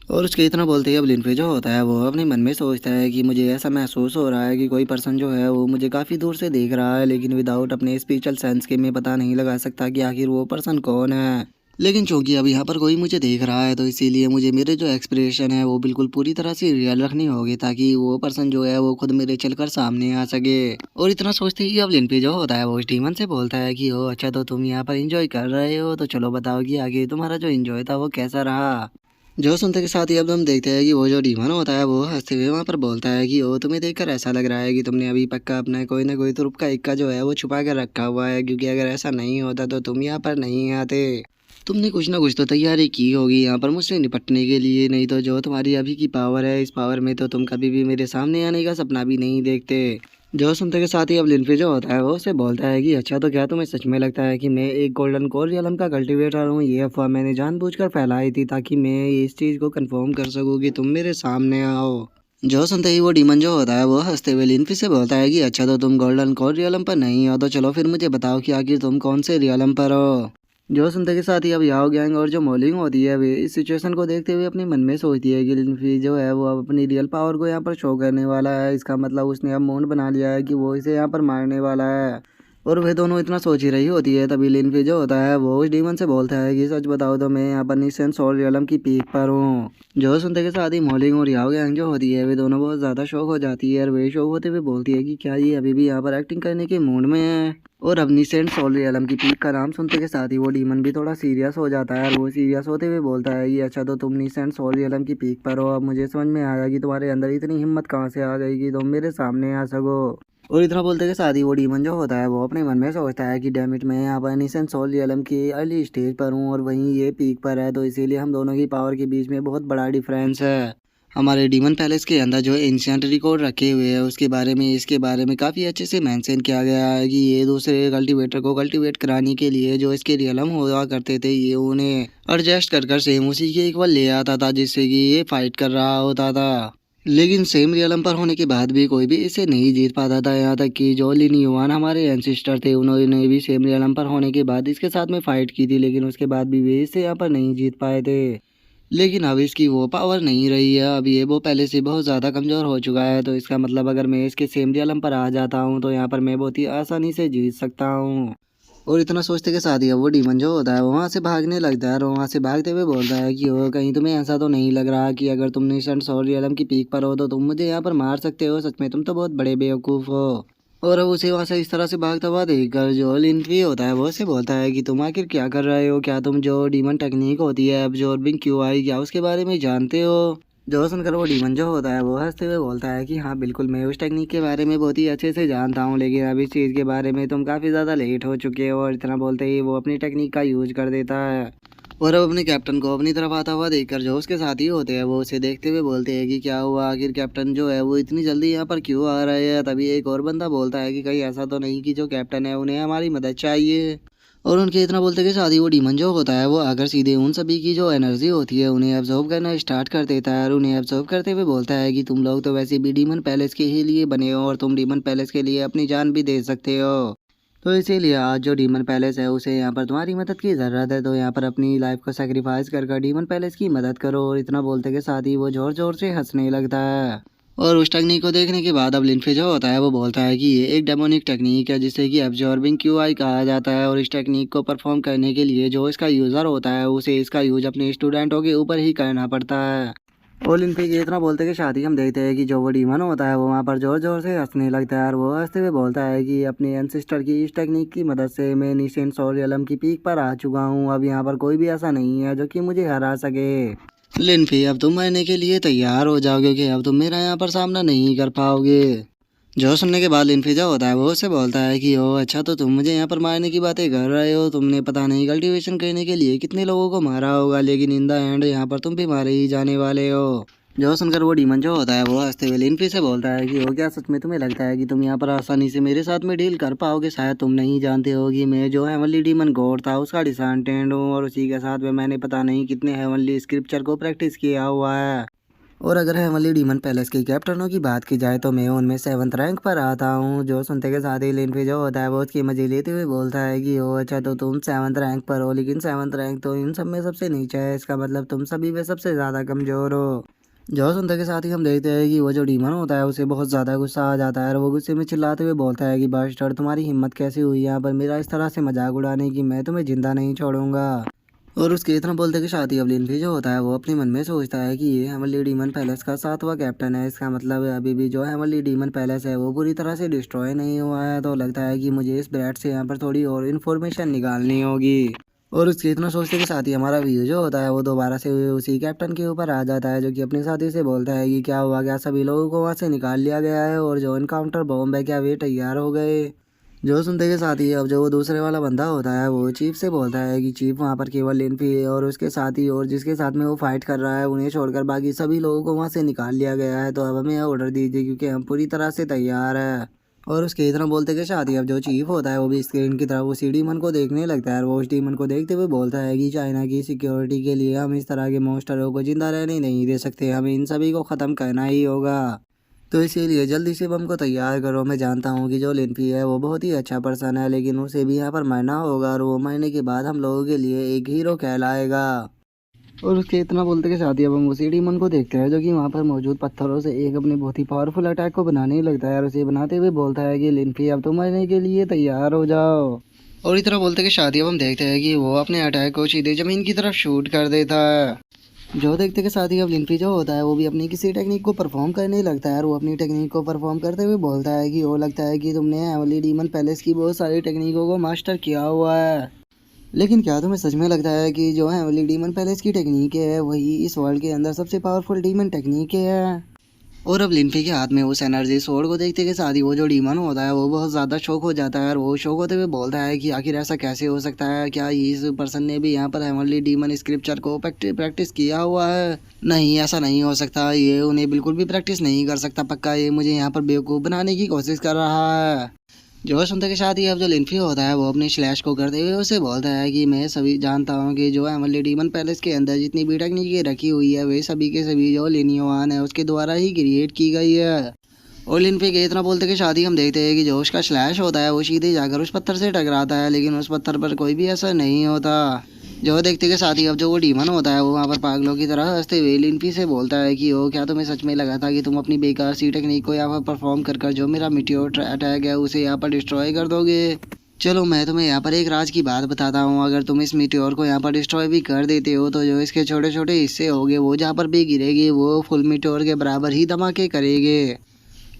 और उसके इतना बोलते ही अब लिन्फी जो होता है वो अपने मन में सोचता है कि मुझे ऐसा महसूस हो रहा है कि कोई पर्सन जो है वो मुझे काफ़ी दूर से देख रहा है लेकिन विदाउट अपने स्पिरिचुअल सेंस के मैं पता नहीं लगा सकता कि आखिर वो पर्सन कौन है। लेकिन चूंकि अब यहाँ पर कोई मुझे देख रहा है तो इसीलिए मुझे मेरे जो एक्सप्रेशन है वो बिल्कुल पूरी तरह से रियल रखनी होगी ताकि वो पर्सन जो है वो खुद मेरे चलकर सामने आ सके। और इतना सोचते ही अब लिन्फी जो होता है वो स्टीवन से बोलता है कि ओ अच्छा तो तुम यहाँ पर इंजॉय कर रहे हो तो चलो बताओ कि आगे तुम्हारा जो इंजॉय था वो कैसा रहा। जो सुनते के साथ ही अब हम देखते हैं कि वो जो डीमन होता है वो हंसते हुए वहाँ पर बोलता है कि ओ तुम्हें देखकर ऐसा लग रहा है कि तुमने अभी पक्का अपना कोई ना कोई तुरुप का इक्का जो है वो छुपा कर रखा हुआ है क्योंकि अगर ऐसा नहीं होता तो तुम यहाँ पर नहीं आते। तुमने कुछ ना कुछ तो तैयारी की होगी यहाँ पर मुझसे निपटने के लिए नहीं तो जो तुम्हारी अभी की पावर है इस पावर में तो तुम कभी भी मेरे सामने आने का सपना भी नहीं देखते। जो सुनते के साथ ही अब लिन्फी जो होता है वो उससे बोलता है कि अच्छा तो क्या तुम्हें सच में लगता है कि मैं एक गोल्डन कोर रियलम का कल्टीवेटर हूँ। ये अफवाह मैंने जानबूझकर फैलाई थी ताकि मैं इस चीज़ को कंफर्म कर सकूँ कि तुम मेरे सामने आओ। जो सुनते ही वो डीमन जो होता है वो हंसते हुए लिन्फी से बोलता है कि अच्छा तो तुम गोल्डन कोर रियलम पर नहीं हो तो चलो फिर मुझे बताओ कि आखिर तुम कौन से रियलम पर हो। जो सुनते के साथ ही अब याओ गैंग और जो मॉलिंग होती है वे इस सिचुएशन को देखते हुए अपने मन में सोचती है कि लिन्फी जो है वो अब अपनी रियल पावर को यहाँ पर शो करने वाला है। इसका मतलब उसने अब मौन बना लिया है कि वो इसे यहाँ पर मारने वाला है। और वे दोनों इतना सोच ही रही होती है तभी लिन्फी जो होता है वो उस डीमन से बोलता है कि सच बताओ तो मैं यहाँ पर निसेंस और रियलम की पीक पर हूँ। जो सुनते के साथ ही मॉलिंग और याओ गैंग जो होती है वे दोनों बहुत ज़्यादा शौक हो जाती है और वे शौक होते हुए बोलती है कि क्या ये अभी भी यहाँ पर एक्टिंग करने के मूड में है। और अब निसेंट सोलरियलम की पीक का नाम सुनते के साथ ही वो डीमन भी थोड़ा सीरियस हो जाता है और वो सीरियस होते हुए बोलता है कि अच्छा तो तुम निसेंट सोलरियलम की पीक पर हो। अब मुझे समझ में आया कि तुम्हारे अंदर इतनी हिम्मत कहाँ से आ गई कि तुम मेरे सामने आ सको। और इतना बोलते के साथ ही वो डीमन जो होता है वो अपने मन में सोचता है कि डैमिट मैं यहाँ पर निसेंट सोलरियलम की अर्ली स्टेज पर हूँ और वहीं ये पीक पर है तो इसीलिए हम दोनों की पावर के बीच में बहुत बड़ा डिफरेंस है। हमारे डीमन पैलेस के अंदर जो एंशिएंट रिकॉर्ड रखे हुए हैं उसके बारे में इसके बारे में काफ़ी अच्छे से मेंशन किया गया है कि ये दूसरे कल्टीवेटर को कल्टीवेट कराने के लिए जो इसके रियलम हुआ करते थे ये उन्हें एडजस्ट कर कर सेम उसी के इक्वल ले आता था जिससे कि ये फाइट कर रहा होता था। लेकिन सेम रियलम पर होने के बाद भी कोई भी इसे नहीं जीत पाता था। यहाँ तक कि जो लिन युवान हमारे एंसिस्टर थे उन्होंने भी सेम रियलम पर होने के बाद इसके साथ में फाइट की थी लेकिन उसके बाद भी वे इसे यहाँ पर नहीं जीत पाए थे। लेकिन अब इसकी वो पावर नहीं रही है। अब ये वो पहले से बहुत ज़्यादा कमज़ोर हो चुका है तो इसका मतलब अगर मैं इसके सेम रियलम पर आ जाता हूँ तो यहाँ पर मैं बहुत ही आसानी से जीत सकता हूँ। और इतना सोचते के साथ ही अब वो डीमन जो होता है वो वहाँ से भागने लगता है और वहाँ से भागते हुए बोलता है कि ओ कहीं तुम्हें ऐसा तो नहीं लग रहा कि अगर तुम निशंट सौर रियलम की पीक पर हो तो तुम मुझे यहाँ पर मार सकते हो। सच में तुम तो बहुत बड़े बेवकूफ़ हो। और अब उसे वहाँ से इस तरह से भागता हुआ देखकर जो लिन्फी होता है वो उससे बोलता है कि तुम आखिर क्या कर रहे हो। क्या तुम जो डीमन टेक्निक होती है एब्जॉर्बिंग क्यों आई क्या उसके बारे में जानते हो। जो सुनकर वो डीमन जो होता है वो हंसते हुए बोलता है कि हाँ बिल्कुल मैं उस टेक्निक के बारे में बहुत ही अच्छे से जानता हूँ लेकिन अब इस चीज़ के बारे में तुम काफ़ी ज़्यादा लेट हो चुके हो। और इतना बोलते ही वो अपनी टेक्निक का यूज कर देता है। और अब अपने कैप्टन को अपनी तरफ आता हुआ देखकर जो उसके साथी होते हैं वो उसे देखते हुए बोलते हैं कि क्या हुआ आखिर कैप्टन जो है वो इतनी जल्दी यहाँ पर क्यों आ रहे हैं। तभी एक और बंदा बोलता है कि कहीं ऐसा तो नहीं कि जो कैप्टन है उन्हें हमारी मदद चाहिए। और उनके इतना बोलते के साथ ही वो डीमन जो होता है वो आकर सीधे उन सभी की जो एनर्जी होती है उन्हें एब्जॉर्ब करना स्टार्ट कर देता है और उन्हें एब्जॉर्ब करते हुए बोलता है कि तुम लोग तो वैसे भी डीमन पैलेस के ही लिए बने हो और तुम डीमन पैलेस के लिए अपनी जान भी दे सकते हो। तो इसीलिए आज जो डीमन पैलेस है उसे यहाँ पर तुम्हारी मदद की ज़रूरत है तो यहाँ पर अपनी लाइफ को सेक्रीफाइस कर कर डीमन पैलेस की मदद करो। और इतना बोलते के साथ ही वो ज़ोर ज़ोर से हंसने लगता है। और उस टेक्निक को देखने के बाद अब लिनफी जो होता है वो बोलता है कि ये एक डेमोनिक टेक्निक है जिसे कि एब्जॉर्बिंग क्यूआई कहा जाता है, और इस टेक्निक को परफॉर्म करने के लिए जो इसका यूज़र होता है उसे इसका यूज अपने स्टूडेंटों के ऊपर ही करना पड़ता है। और लिनफी के इतना बोलते कि शादी हम देखते हैं कि जो वो डीमन होता है वो वहाँ पर जोर जोर से हंसने लगता है, और वो हंसते हुए बोलता है कि अपने एंसेस्टर की इस टेक्निक की मदद से मैं निशेन सोलियलम की पीक पर आ चुका हूँ। अब यहाँ पर कोई भी ऐसा नहीं है जो कि मुझे हरा सके। लिनफी अब तुम मरने के लिए तैयार हो जाओ, क्योंकि अब तुम मेरा यहाँ पर सामना नहीं कर पाओगे। जो सुनने के बाद लिनफी जो होता है वो उससे बोलता है कि ओ अच्छा, तो तुम मुझे यहाँ पर मारने की बातें कर रहे हो, तुमने पता नहीं कल्टीवेशन करने के लिए कितने लोगों को मारा होगा, लेकिन इन द एंड यहाँ पर तुम भी मारे ही जाने वाले हो। जो सुनकर वो डीमन जो होता है वो हंसते हुए लिनफी से बोलता है कि ओ क्या सच में तुम्हें लगता है कि तुम यहाँ पर आसानी से मेरे साथ में डील कर पाओगे? शायद तुम नहीं जानते हो कि मैं जो हेवनली डीमन गॉड था उसका डिसेंडेंट हूँ, और उसी के साथ में मैंने पता नहीं कितने हेवनली स्क्रिप्चर को प्रैक्टिस किया हुआ है। और अगर हेवनली डीमन पैलेस के कैप्टनों की बात की जाए तो मैं उनमें 7th रैंक पर आता हूँ। जो सुनते के साथ ही लिनफी जो होता है वो उसकी मजे लेते हुए बोलता है कि ओ अच्छा, तो तुम 7th रैंक पर हो, लेकिन 7th रैंक तो इन सब में सबसे नीचे है, इसका मतलब तुम सभी में सबसे ज़्यादा कमज़ोर हो। जो सुनते के साथ ही हम देखते हैं कि वो जो डीमन होता है उसे बहुत ज़्यादा गुस्सा आ जाता है, और वो गुस्से में चिल्लाते हुए बोलता है कि बास्टर्ड, तुम्हारी हिम्मत कैसे हुई यहाँ पर मेरा इस तरह से मजाक उड़ाने की? मैं तुम्हें जिंदा नहीं छोड़ूंगा। और उसके इतना बोलते कि शादी अब लिनफी जो होता है वो अपने मन में सोचता है कि ये हेवनली डीमन पैलेस का 7वां कैप्टन है, इसका मतलब अभी भी जो हेवनली डीमन पैलेस है वो पूरी तरह से डिस्ट्रॉय नहीं हुआ है। तो लगता है कि मुझे इस ब्रैड से यहाँ पर थोड़ी और इन्फॉर्मेशन निकालनी होगी। और उसके इतना सोचते के साथ ही हमारा व्यू जो होता है वो दोबारा से उसी कैप्टन के ऊपर आ जाता है, जो कि अपने साथी से बोलता है कि क्या हुआ, क्या सभी लोगों को वहाँ से निकाल लिया गया है, और जो इनकाउंटर बॉम्ब है क्या वे तैयार हो गए? जो सुनते के साथ ही अब जो वो दूसरे वाला बंदा होता है वो चीफ से बोलता है कि चीफ, वहाँ पर केवल लिनफी है और उसके साथी और जिसके साथ में वो फाइट कर रहा है उन्हें छोड़कर बाकी सभी लोगों को वहाँ से निकाल लिया गया है, तो अब हमें ऑर्डर दीजिए क्योंकि हम पूरी तरह से तैयार है। और उसके इतना बोलते के साथ ही अब जो चीफ होता है वो भी स्क्रीन की तरफ उसी डीमन को देखने लगता है, और वो उस डीमन को देखते हुए बोलता है कि चाइना की सिक्योरिटी के लिए हम इस तरह के मॉन्स्टरों को जिंदा रहने नहीं दे सकते, हमें इन सभी को ख़त्म करना ही होगा। तो इसीलिए जल्दी से बम को तैयार करो। मैं जानता हूँ कि जो लिनफी है वो बहुत ही अच्छा पर्सन है, लेकिन उसे भी यहाँ पर मरना होगा, और वो मरने के बाद हम लोगों के लिए एक हीरो कहलाएगा। और उसके इतना बोलते के साथ ही अब हम उसी डीमन को देखते हैं जो कि वहाँ पर मौजूद पत्थरों से एक अपने बहुत ही पावरफुल अटैक को बनाने लगता है, और उसे बनाते हुए बोलता है कि लिनफी अब तो मरने के लिए तैयार हो जाओ। और इतना बोलते के साथ ही अब हम देखते हैं कि वो अपने अटैक को सीधे जमीन की तरफ शूट कर देता है। जो देखते के साथ ही अब लिनफी जो होता है वो भी अपनी किसी टेक्निक को परफॉर्म करने लगता है, और वो अपनी टेक्निक को परफॉर्म करते हुए बोलता है कि वो लगता है कि तुमने हेवनली डीमन पैलेस की बहुत सारी टेक्निकों को मास्टर किया हुआ है, लेकिन क्या तुम्हें सच में लगता है कि जो हेवनली डीमन पैलेस की टेक्निक है वही इस वर्ल्ड के अंदर सबसे पावरफुल डीमन टेक्निक है? और अब लिनफी के हाथ में उस एनर्जी सोर्ड को देखते के साथ ही वो जो डीमन होता है वो बहुत ज़्यादा शौक हो जाता है, और वो शौक होते हुए बोलता है कि आखिर ऐसा कैसे हो सकता है, क्या इस पर्सन ने भी यहाँ पर हेवनली डीमन स्क्रिप्चर को प्रैक्टिस किया हुआ है? नहीं, ऐसा नहीं हो सकता, ये उन्हें बिल्कुल भी प्रैक्टिस नहीं कर सकता, पक्का ये मुझे यहाँ पर बेवकूफ़ बनाने की कोशिश कर रहा है। जो सुनते के साथ ही अब जो लिनफी होता है वो अपनी स्लैश को करते हुए उसे बोलता है कि मैं सभी जानता हूँ कि जो हेवनली डीमन पैलेस के अंदर जितनी भी टेक्निक रखी हुई है वे सभी के सभी जो लिनियोआन है उसके द्वारा ही क्रिएट की गई है। और लिनफी के इतना बोलते के साथ ही हम देखते हैं कि जो उसका स्लैश होता है वो सीधे जाकर उस पत्थर से टकराता है, लेकिन उस पत्थर पर कोई भी असर नहीं होता। जो देखते के साथ ही अब जो वो डीमन होता है वो वहाँ पर पागलों की तरह हंसते हुए लिनफी से बोलता है कि ओ क्या तुम्हें सच में लगा था कि तुम अपनी बेकार सी टेक्निक को यहाँ पर परफॉर्म कर जो मेरा मीटियोर अटैक है उसे यहाँ पर डिस्ट्रॉय कर दोगे? चलो मैं तुम्हें यहाँ पर एक राज की बात बताता हूँ, अगर तुम इस मीटियोर को यहाँ पर डिस्ट्रॉय भी कर देते हो तो जो इसके छोटे छोटे हिस्से होंगे वो जहाँ पर भी गिरेगी वो फुल मीटियोर के बराबर ही धमाके करेंगे।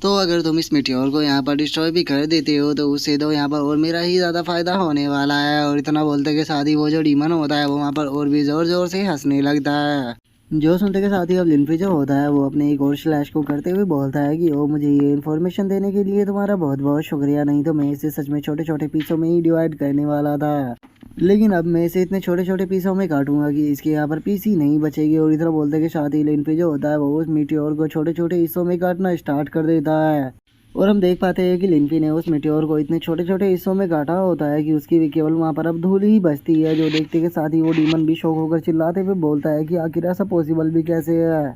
तो अगर तुम इस मीटियोर को यहाँ पर डिस्ट्रॉय भी कर देते हो तो उससे तो यहाँ पर और मेरा ही ज़्यादा फायदा होने वाला है। और इतना बोलते के साथ ही वो जो डीमन होता है वो वहाँ पर और भी ज़ोर ज़ोर से हंसने लगता है। जो सुनते के साथ ही अब लिनफी जो होता है वो अपने एक और स्लैश को करते हुए बोलता है कि ओ मुझे ये इन्फॉर्मेशन देने के लिए तुम्हारा बहुत बहुत शुक्रिया, नहीं तो मैं इसे सच में छोटे छोटे पीसों में ही डिवाइड करने वाला था, लेकिन अब मैं इसे इतने छोटे छोटे पीसों में काटूंगा कि इसके यहाँ पर पीस ही नहीं बचेगी। और इतना बोलते के साथ ही लिनफी जो होता है वो उस मीटियोर को छोटे छोटे हिस्सों में काटना स्टार्ट कर देता है, और हम देख पाते हैं कि लिनफी ने उस मीटियोर को इतने छोटे छोटे हिस्सों में काटा होता है कि उसकी भी केवल वहाँ पर अब धूल ही बचती है। जो देखते के साथ ही वो डीमन भी शौक होकर चिल्लाते हुए बोलता है कि आखिर ऐसा पॉसिबल भी कैसे है?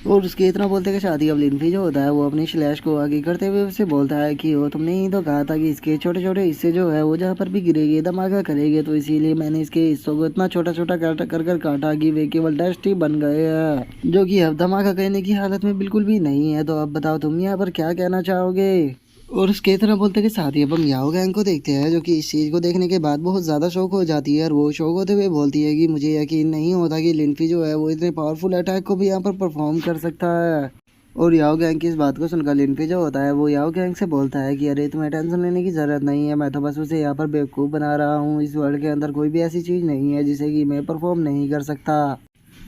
और उसके इतना बोलते कि शादी अब लिनफी जो होता है वो अपनी स्लैश को आगे करते हुए उससे बोलता है कि वो तुमने ही तो कहा था कि इसके छोटे छोटे हिस्से जो है वो जहाँ पर भी गिरेंगे धमाका करेंगे, तो इसीलिए मैंने इसके हिस्सों को इतना छोटा छोटा कर कर काटा कि वे केवल डस्ट ही बन गए हैं, जो कि अब धमाका करने की हालत में बिल्कुल भी नहीं है। तो अब बताओ तुम यहाँ पर क्या कहना चाहोगे। और उसके तरह बोलते कि साथ ही अब हम याओ गैंग को देखते हैं, जो कि इस चीज़ को देखने के बाद बहुत ज़्यादा शौक हो जाती है। और वो शौक होते हुए बोलती है कि मुझे यकीन नहीं होता कि लिनफी जो है वो इतने पावरफुल अटैक को भी यहाँ पर परफॉर्म कर सकता है। और याओ गैंग की इस बात को सुनकर लिनफी जो होता है वो याओ गैंग से बोलता है कि अरे तुम्हें टेंशन लेने की ज़रूरत नहीं है, मैं तो बस उसे यहाँ पर बेवकूफ़ बना रहा हूँ। इस वर्ल्ड के अंदर कोई भी ऐसी चीज़ नहीं है जिसे कि मैं परफॉर्म नहीं कर सकता।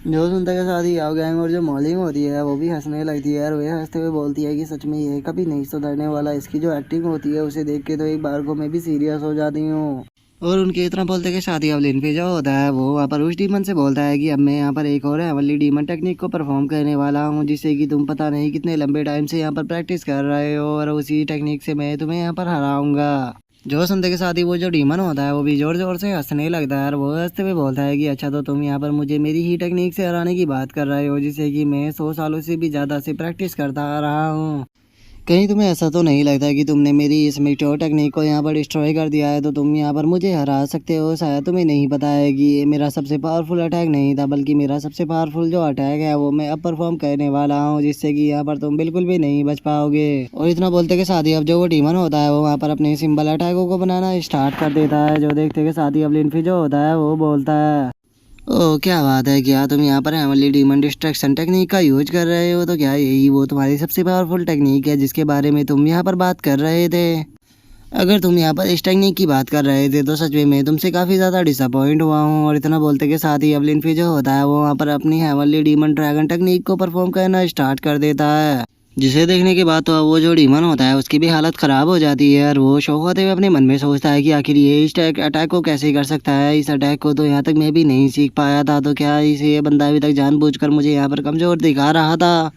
जो सुनते के साथ ही याओ गैंग और जो मॉलिंग होती है वो भी हंसने लगती है। और वह हंसते हुए बोलती है कि सच में ये कभी नहीं सुधरने वाला, इसकी जो एक्टिंग होती है उसे देख के तो एक बार को मैं भी सीरियस हो जाती हूँ। और उनके इतना बोलते कि शादी अब लिन पे जो होता है वो वहाँ पर उस डीमन से बोलता है कि अब मैं यहाँ पर एक और हेवनली डीमन टेक्निक को परफॉर्म करने वाला हूँ, जिससे कि तुम पता नहीं कितने लंबे टाइम से यहाँ पर प्रैक्टिस कर रहे हो, और उसी टेक्निक से मैं तुम्हें यहाँ पर हराऊंगा। जो सुनते के साथ ही वो जो डीमन होता है वो भी जोर जोर से हंसने लगता है। और वो हंसते हुए बोलता है कि अच्छा, तो तुम यहाँ पर मुझे मेरी ही टेक्निक से हराने की बात कर रहे हो, जिससे कि मैं 100 सालों से भी ज़्यादा से प्रैक्टिस करता आ रहा हूँ। कहीं तुम्हें ऐसा तो नहीं लगता कि तुमने मेरी इस मेट्योर टेक्निक को यहाँ पर डिस्ट्रॉय कर दिया है, तो तुम यहाँ पर मुझे हरा सकते हो। शायद तुम्हें नहीं पता है कि ये मेरा सबसे पावरफुल अटैक नहीं था, बल्कि मेरा सबसे पावरफुल जो अटैक है वो मैं अब परफॉर्म करने वाला हूँ, जिससे कि यहाँ पर तुम बिल्कुल भी नहीं बच पाओगे। और इतना बोलते के साथ ही अब जो वो डीमन होता है वो वहाँ पर अपने सिंबल अटैकों को बनाना स्टार्ट कर देता है। जो देखते के साथ ही अब लिनफी जो होता है वो बोलता है, ओह क्या बात है, क्या तुम यहाँ पर हेवनली डीमन डिस्ट्रैक्शन टेक्निक का यूज कर रहे हो? तो क्या यही वो तुम्हारी सबसे पावरफुल टेक्निक है जिसके बारे में तुम यहाँ पर बात कर रहे थे? अगर तुम यहाँ पर इस टेक्निक की बात कर रहे थे तो सच में मैं तुमसे काफ़ी ज़्यादा डिसअपॉइंट हुआ हूँ। और इतना बोलते के साथ ही अब लिनफी जो होता है वो वहाँ पर अपनी हेवनली डीमन ड्रैगन टेक्निक को परफॉर्म करना स्टार्ट कर देता है, जिसे देखने के बाद तो वो जो डीमन होता है उसकी भी हालत ख़राब हो जाती है। और वो शौक होते हुए अपने मन में सोचता है कि आखिर ये इस अटैक को कैसे कर सकता है। इस अटैक को तो यहाँ तक मैं भी नहीं सीख पाया था, तो क्या इसे ये बंदा अभी तक जानबूझकर मुझे यहाँ पर कमज़ोर दिखा रहा था।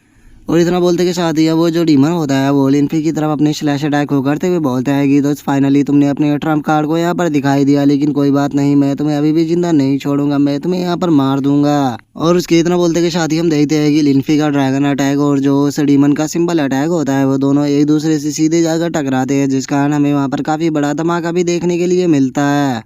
और इतना बोलते के साथ ही वो जो डीमन होता है वो लिनफी की तरफ अपने स्लैश अटैक को करते हुए बोलता है कि दोस्त फाइनली तुमने अपने ट्रम्प कार्ड को यहाँ पर दिखाई दिया, लेकिन कोई बात नहीं, मैं तुम्हें अभी भी जिंदा नहीं छोड़ूंगा, मैं तुम्हें यहाँ पर मार दूंगा। और उसके इतना बोलते के साथ ही हम देखते हैं कि लिनफी का ड्रैगन अटैक और जो उस डीमन का सिंबल अटैक होता है वो दोनों एक दूसरे से सीधे जाकर टकराते हैं, जिस कारण हमें वहाँ पर काफ़ी बड़ा धमाका भी देखने के लिए मिलता है।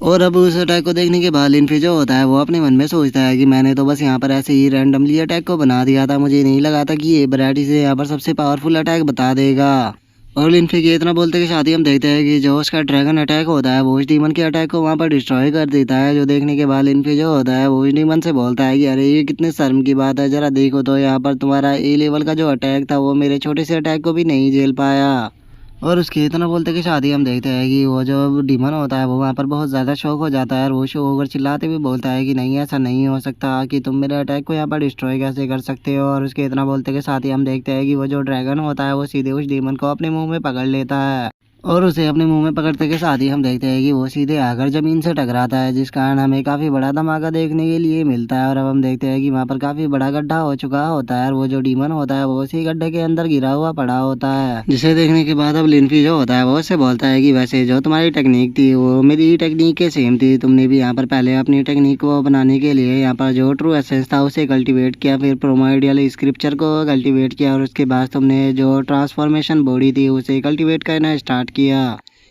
और अब उस अटैक को देखने के बाद लिनफी जो होता है वो अपने मन में सोचता है कि मैंने तो बस यहाँ पर ऐसे ही रैंडमली अटैक को बना दिया था, मुझे नहीं लगा था कि ये ब्रैट इसे यहाँ पर सबसे पावरफुल अटैक बता देगा। और लिनफी के इतना बोलते के साथ ही हम देखते हैं कि जो उसका ड्रैगन अटैक होता है वो उस डीमन के अटैक को वहाँ पर डिस्ट्रॉय कर देता है। जो देखने के बाद लिनफी जो होता है वो उस डीमन से बोलता है कि अरे ये कितने शर्म की बात है, जरा देखो तो यहाँ पर तुम्हारा ए लेवल का जो अटैक था वो मेरे छोटे से अटैक को भी नहीं झेल पाया। और उसके इतना बोलते कि शादी हम देखते हैं कि वो जो डीमन होता है वो वहाँ पर बहुत ज़्यादा शौक हो जाता है। और वो शौक होकर चिल्लाते हुए बोलता है कि नहीं, ऐसा नहीं हो सकता कि तुम मेरे अटैक को यहाँ पर डिस्ट्रॉय कैसे कर सकते हो। और उसके इतना बोलते के साथ ही हम देखते हैं कि वो जो ड्रैगन होता है वो सीधे उस डीमन को अपने मुंह में पकड़ लेता है। और उसे अपने मुंह में पकड़ते के साथ ही हम देखते हैं कि वो सीधे आकर ज़मीन से टकराता है, जिस कारण हमें काफ़ी बड़ा धमाका देखने के लिए मिलता है। और अब हम देखते हैं कि वहाँ पर काफ़ी बड़ा गड्ढा हो चुका होता है और वो जो डीमन होता है वो उसी गड्ढे के अंदर गिरा हुआ पड़ा होता है, जिसे देखने के बाद अब लिनफी जो होता है वो उससे बोलता है कि वैसे जो तुम्हारी टेक्निक थी वो मेरी टेक्निक के सेम थी, तुमने भी यहाँ पर पहले अपनी टेक्निक को बनाने के लिए यहाँ पर जो ट्रू एसेंस था उसे कल्टिवेट किया, फिर प्रोमोइडियल स्क्रिप्चर को कल्टिवेट किया, और उसके बाद तुमने जो ट्रांसफॉर्मेशन बॉडी थी उसे कल्टिवेट करना स्टार्ट किया।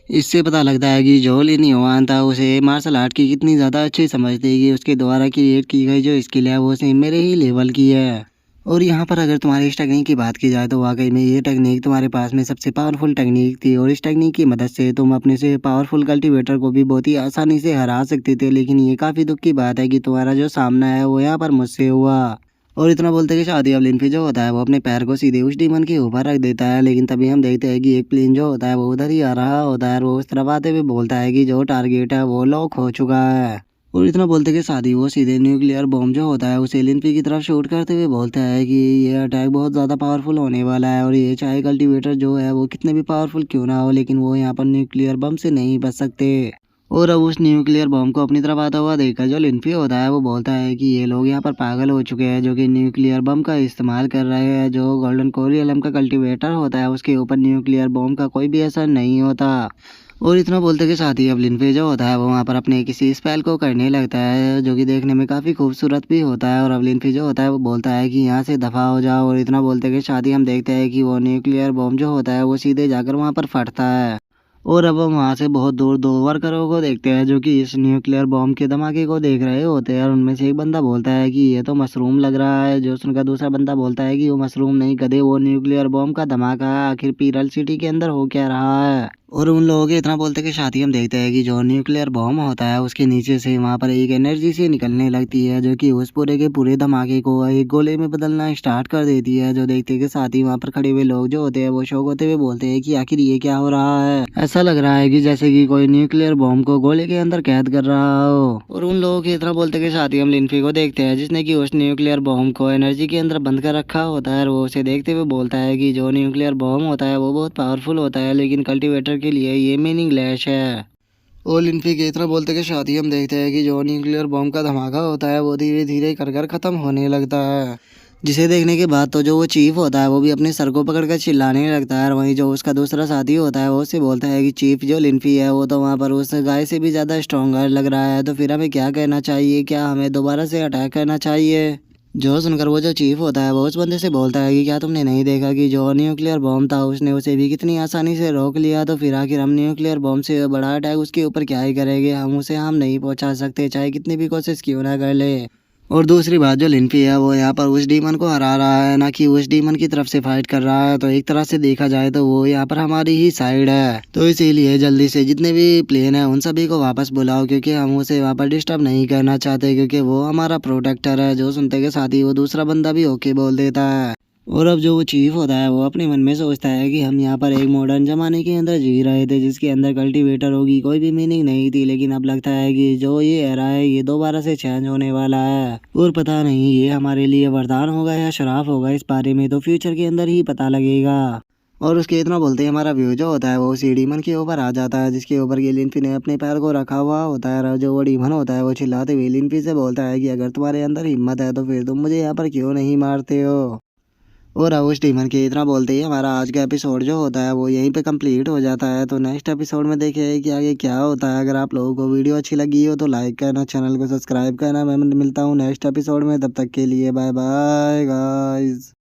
इससे पता लगता है कि जो लिन युआन था उसे मार्शल आर्ट की कितनी ज़्यादा अच्छी समझ थी कि उसके द्वारा क्रिएट की गई जो स्किल है वो सेम मेरे ही लेवल की है। और यहाँ पर अगर तुम्हारी इस टेक्निक की बात की जाए तो वाकई में ये टेक्निक तुम्हारे पास में सबसे पावरफुल टेक्निक थी, और इस टेक्निक की मदद से तुम अपने से पावरफुल कल्टीवेटर को भी बहुत ही आसानी से हरा सकते थे। लेकिन ये काफ़ी दुख की बात है कि तुम्हारा जो सामना है वो यहाँ पर मुझसे हुआ। और इतना बोलते कि शादी अब लिनफी जो होता है वो अपने पैर को सीधे उस डीमन के ऊपर रख देता है, लेकिन तभी हम देखते हैं कि एक प्लेन जो होता है वो उधर ही आ रहा होता है और वो उस तरफ आते हुए बोलता है कि जो टारगेट है वो लॉक हो चुका है। और इतना बोलते कि शादी वो सीधे न्यूक्लियर बॉम्ब जो होता है उसे लिनफी की तरफ शूट करते हुए बोलता है कि ये अटैक बहुत ज़्यादा पावरफुल होने वाला है, और ये चाहे कल्टीवेटर जो है वो कितने भी पावरफुल क्यों ना हो, लेकिन वो यहाँ पर न्यूक्लियर बम से नहीं बच सकते। और अब उस न्यूक्लियर बॉम्ब को अपनी तरफ आता हुआ देखकर जो लिनफी होता है वो बोलता है कि ये लोग यहाँ पर पागल हो चुके हैं, जो कि न्यूक्लियर बम का इस्तेमाल कर रहे हैं। जो गोल्डन कोरियलम का कल्टीवेटर होता है उसके ऊपर न्यूक्लियर बॉम्ब का कोई भी असर नहीं होता। और इतना बोलते के साथ ही अब लिनफी जो होता है वो वहाँ पर अपने किसी स्पेल को करने लगता है जो कि देखने में काफ़ी खूबसूरत भी होता है। और अब लिनफी जो होता है वो बोलता है कि यहाँ से दफ़ा हो जाओ। और इतना बोलते के साथ ही हम देखते हैं कि वो न्यूक्लियर बॉम्ब जो होता है वो सीधे जाकर वहाँ पर फटता है। और अब हम वहाँ से बहुत दूर दो वर्करों को देखते हैं जो कि इस न्यूक्लियर बॉम्ब के धमाके को देख रहे होते हैं। और उनमें से एक बंदा बोलता है कि ये तो मशरूम लग रहा है, जो सुनकर दूसरा बंदा बोलता है कि वो मशरूम नहीं गधे, वो न्यूक्लियर बॉम्ब का धमाका है। आखिर पीरल सिटी के अंदर हो क्या रहा है। और उन लोगों के इतना बोलते के साथ ही हम देखते हैं कि जो न्यूक्लियर बॉम्ब होता है उसके नीचे से वहाँ पर एक एनर्जी सी निकलने लगती है जो कि उस पूरे के पूरे धमाके को एक गोले में बदलना स्टार्ट कर देती है। जो देखते के साथ ही वहाँ पर खड़े हुए लोग जो होते हैं वो शौक होते हुए बोलते हैं कि आखिर ये क्या हो रहा है। ऐसा लग रहा है कि जैसे कि कोई न्यूक्लियर बॉम्ब को गोले के अंदर कैद कर रहा हो। और उन लोगों के इतना बोलते के साथ ही हम लिनफी को देखते हैं जिसने कि उस न्यूक्लियर बॉम्ब को एनर्जी के अंदर बंद कर रखा होता है। और वो उसे देखते हुए बोलता है कि जो न्यूक्लियर बॉम्ब होता है वो बहुत पावरफुल होता है लेकिन कल्टीवेटर के लिए ये मीनिंगलेस है। और लिनफी के इतना बोलते के साथ ही हम देखते हैं कि जो न्यूक्लियर बॉम्ब का धमाका होता है वो धीरे धीरे कर कर ख़त्म होने लगता है। जिसे देखने के बाद तो जो वो चीफ होता है वो भी अपने सर को पकड़ कर चिल्लाने लगता है। और वहीं जो उसका दूसरा साथी होता है वो उससे बोलता है कि चीफ जो लिनफी है वो तो वहाँ पर उस गाय से भी ज़्यादा स्ट्रॉन्गर लग रहा है, तो फिर हमें क्या करना चाहिए, क्या हमें दोबारा से अटैक करना चाहिए। जो सुनकर वो जो चीफ होता है वो उस बंदे से बोलता है कि क्या तुमने नहीं देखा कि जो न्यूक्लियर बॉम्ब था उसने उसे भी कितनी आसानी से रोक लिया, तो फिर आखिर हम न्यूक्लियर बॉम्ब से बड़ा अटैक उसके ऊपर क्या ही करेंगे, हम नहीं पहुंचा सकते चाहे कितनी भी कोशिश क्यों ना कर ले। और दूसरी बात जो लिनफी है वो यहाँ पर उस डीमन को हरा रहा है, ना कि उस डीमन की तरफ से फाइट कर रहा है। तो एक तरह से देखा जाए तो वो यहाँ पर हमारी ही साइड है। तो इसीलिए जल्दी से जितने भी प्लेन है उन सभी को वापस बुलाओ क्योंकि हम उसे वहाँ पर डिस्टर्ब नहीं करना चाहते, क्योंकि वो हमारा प्रोटेक्टर है। जो सुनते के साथ ही वो दूसरा बंदा भी ओके बोल देता है। और अब जो वो चीफ होता है वो अपने मन में सोचता है कि हम यहाँ पर एक मॉडर्न जमाने के अंदर जी रहे थे जिसके अंदर कल्टीवेटर होगी कोई भी मीनिंग नहीं थी, लेकिन अब लगता है कि जो ये एरा है ये दोबारा से चेंज होने वाला है। और पता नहीं ये हमारे लिए वरदान होगा या श्राप होगा, इस बारे में तो फ्यूचर के अंदर ही पता लगेगा। और उसके इतना बोलते ही हमारा व्यू जो होता है वो उसी डीमन के ऊपर आ जाता है जिसके ऊपर ये लिनफी ने अपने पैर को रखा हुआ होता है। और जो वो डीमन होता है वो चिल्लाते हुए लिनफी से बोलता है कि अगर तुम्हारे अंदर हिम्मत है तो फिर तुम मुझे यहाँ पर क्यों नहीं मारते हो। और अब उस डीमन के इतना बोलते ही हमारा आज का एपिसोड जो होता है वो यहीं पे कंप्लीट हो जाता है। तो नेक्स्ट एपिसोड में देखें कि आगे क्या होता है। अगर आप लोगों को वीडियो अच्छी लगी हो तो लाइक करना, चैनल को सब्सक्राइब करना। मैं मिलता हूँ नेक्स्ट एपिसोड में, तब तक के लिए बाय बाय गाइस।